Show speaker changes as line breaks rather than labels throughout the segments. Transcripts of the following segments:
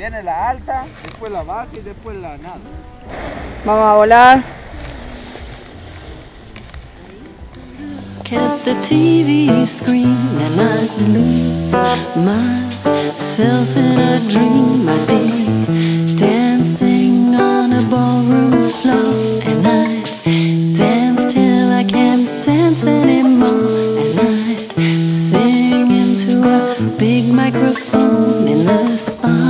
Viene la alta, después la baja y después la nada.
Vamos a volar.
At the TV screen and I'd lose myself in a dream. I'd be dancing on a ballroom floor and I'd dance till I can't dance anymore. And I'd sing into a big microphone in the spotlight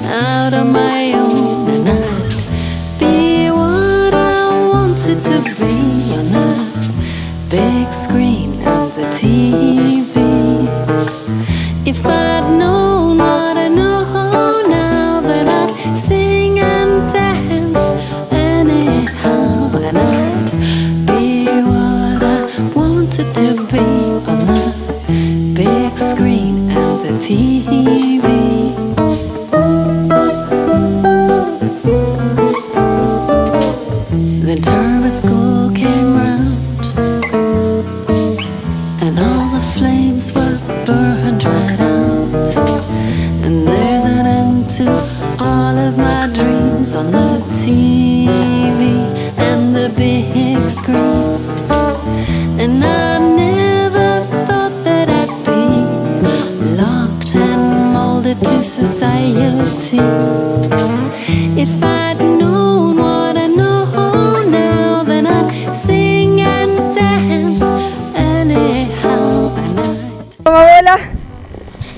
out of my own. And I'd be what I wanted to be on the big screen of the TV. If I'd known what I know now, then I'd sing and dance anyhow. And I'd be what I wanted to be on the big screen of the TV. Then term at school came round and all the flames were burned right out. And there's an end to all of my dreams on the TV and the big screen. And I never thought that I'd be locked and molded to society. If I'd known what I know now, then I'd sing and dance anyhow.
Vamos a volar.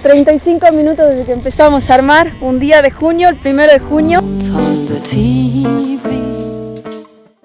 35 minutos desde que empezamos a armar. Un día de junio, el 1 de junio.
On the TV.